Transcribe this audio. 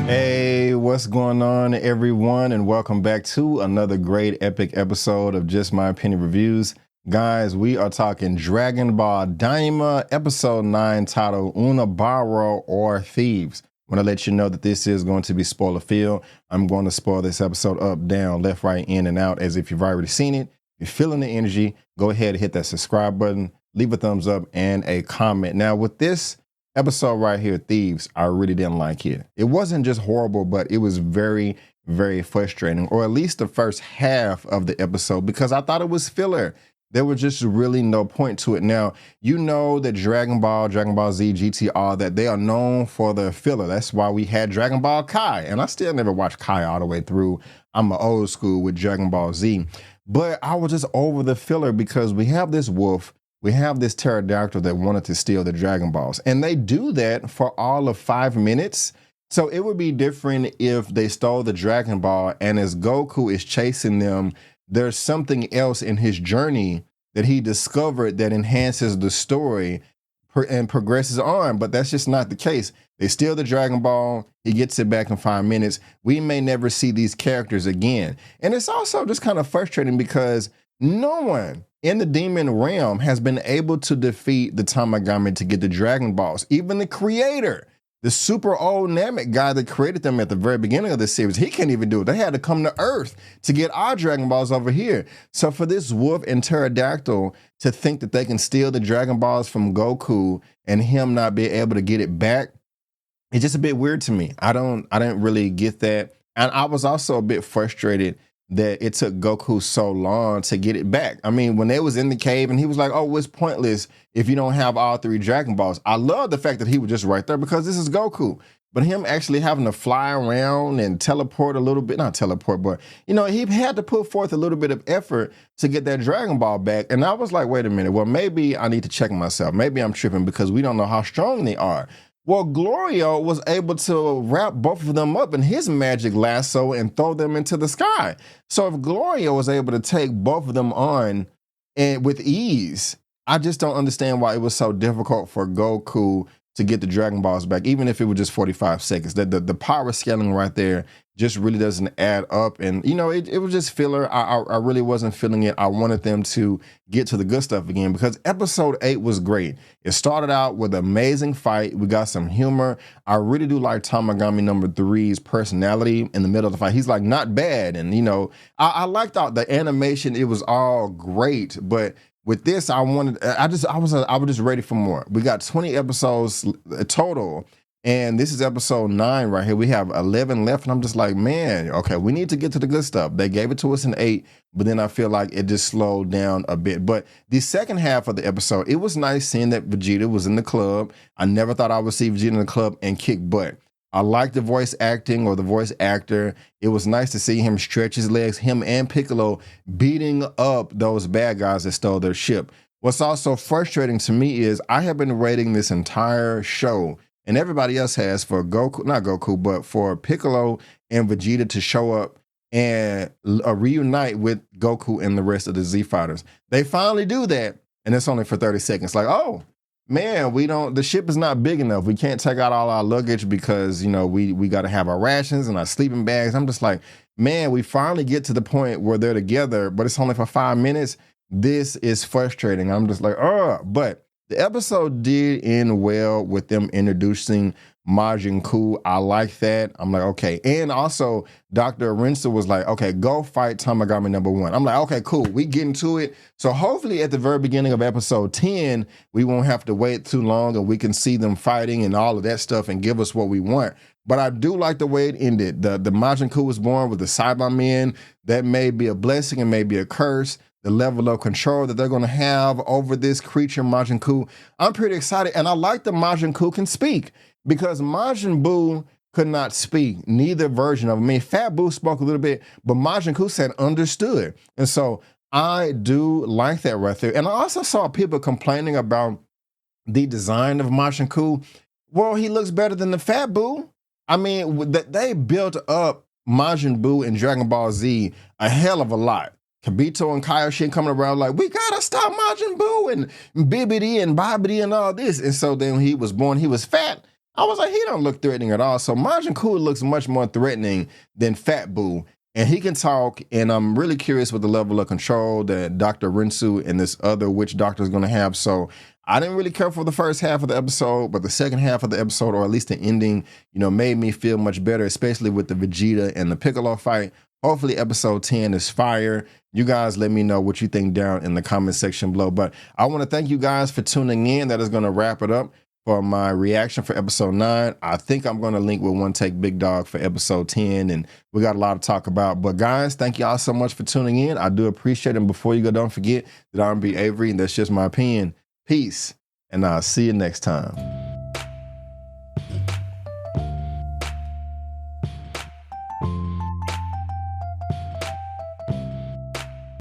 Hey, what's going on, everyone, and welcome back to another great epic episode of Just My Opinion Reviews. Guys, we are talking Dragon Ball Daima, episode 9, titled Unabaro or Thieves. I want to let you know that this is going to be spoiler-filled. I'm going to spoil this episode up, down, left, right, in, and out as if you've already seen it. If you're feeling the energy, go ahead and hit that subscribe button, leave a thumbs up, and a comment. Now, with this episode right here, Thieves, I really didn't like it. It wasn't just horrible, but it was very, very frustrating, or at least the first half of the episode, because I thought it was filler. There was just really no point to it. Now, you know that Dragon Ball Z, GT, all that, they are known for their filler. That's why we had Dragon Ball Kai, and I still never watched Kai all the way through. I'm an old school with Dragon Ball Z. But I was just over the filler because we have this wolf, we have this pterodactyl that wanted to steal the Dragon Balls, and they do that for all of 5 minutes. So it would be different if they stole the Dragon Ball, and as Goku is chasing them, there's something else in his journey that he discovered that enhances the story and progresses on, but that's just not the case. They steal the Dragon Ball, he gets it back in 5 minutes. We may never see these characters again. And it's also just kind of frustrating because no one in the demon realm has been able to defeat the Tamagami to get the Dragon Balls. Even the creator, the super old Namek guy that created them at the very beginning of the series, he can't even do it. They had to come to Earth to get our Dragon Balls over here. So for this wolf and pterodactyl to think that they can steal the Dragon Balls from Goku and him not be able to get it back, it's just a bit weird to me. I didn't really get that. And I was also a bit frustrated that it took Goku so long to get it back. I mean, when they was in the cave and he was like, oh, it's pointless if you don't have all 3 Dragon Balls. I love the fact that he was just right there because this is Goku. But him actually having to fly around and teleport a little bit, not teleport, but, you know, he had to put forth a little bit of effort to get that Dragon Ball back. And I was like, wait a minute, well, maybe I need to check myself. Maybe I'm tripping because we don't know how strong they are. Well, Glorio was able to wrap both of them up in his magic lasso and throw them into the sky. So if Glorio was able to take both of them on and with ease, I just don't understand why it was so difficult for Goku to get the Dragon Balls back, even if it was just 45 seconds. The power scaling right there just really doesn't add up. And, you know, it was just filler. I really wasn't feeling it. I wanted them to get to the good stuff again because episode 8 was great. It started out with an amazing fight. We got some humor. I really do like Tamagami number 3's personality in the middle of the fight. He's like, not bad. And, you know, I liked the animation. It was all great. But with this, I was just ready for more. We got 20 episodes total, and this is episode 9 right here. We have 11 left, and I'm just like, man, okay, we need to get to the good stuff. They gave it to us in 8, but then I feel like it just slowed down a bit. But the second half of the episode, it was nice seeing that Vegeta was in the club. I never thought I would see Vegeta in the club and kick butt. I like the voice acting or the voice actor. It was nice to see him stretch his legs, him and Piccolo beating up those bad guys that stole their ship. What's also frustrating to me is I have been waiting this entire show, and everybody else has, for Goku, not Goku, but for Piccolo and Vegeta to show up and reunite with Goku and the rest of the Z Fighters. They finally do that, and it's only for 30 seconds. Like, oh, man, the ship is not big enough. We can't take out all our luggage because, you know, we got to have our rations and our sleeping bags. I'm just like, man, we finally get to the point where they're together, but it's only for 5 minutes. This is frustrating. I'm just like, but the episode did end well with them introducing Majin Buu. I like that. I'm like, okay. And also, Dr. Arinsa was like, okay, go fight Tamagami number 1. I'm like, okay, cool. We get into it. So hopefully at the very beginning of episode 10, we won't have to wait too long and we can see them fighting and all of that stuff and give us what we want. But I do like the way it ended. The Majin Buu was born with the Cybermen. That may be a blessing and may be a curse. The level of control that they're going to have over this creature, Majin Buu. I'm pretty excited. And I like that Majin Buu can speak, because Majin Buu could not speak, neither version of him. I mean, Fat Buu spoke a little bit, but Majin Buu said understood. And so I do like that right there. And I also saw people complaining about the design of Majin Buu. Well, he looks better than the Fat Buu. I mean, they built up Majin Buu in Dragon Ball Z a hell of a lot. Kibito and Kaioshin coming around like, we gotta stop Majin Buu and Bibbidi and Bobbidi and all this. And so then he was born, he was fat. I was like, he don't look threatening at all. So Majin Buu looks much more threatening than Fat Buu. And he can talk, and I'm really curious with the level of control that Dr. Rinsu and this other witch doctor is going to have. So I didn't really care for the first half of the episode, but the second half of the episode, or at least the ending, you know, made me feel much better, especially with the Vegeta and the Piccolo fight. Hopefully episode 10 is fire. You guys let me know what you think down in the comment section below. But I want to thank you guys for tuning in. That is going to wrap it up for my reaction for episode 9. I think I'm going to link with One Take Big Dog for episode 10, and we got a lot to talk about. But guys, thank y'all so much for tuning in. I do appreciate it. And before you go, don't forget that I'm B. Avery, and that's just my opinion. Peace, and I'll see you next time.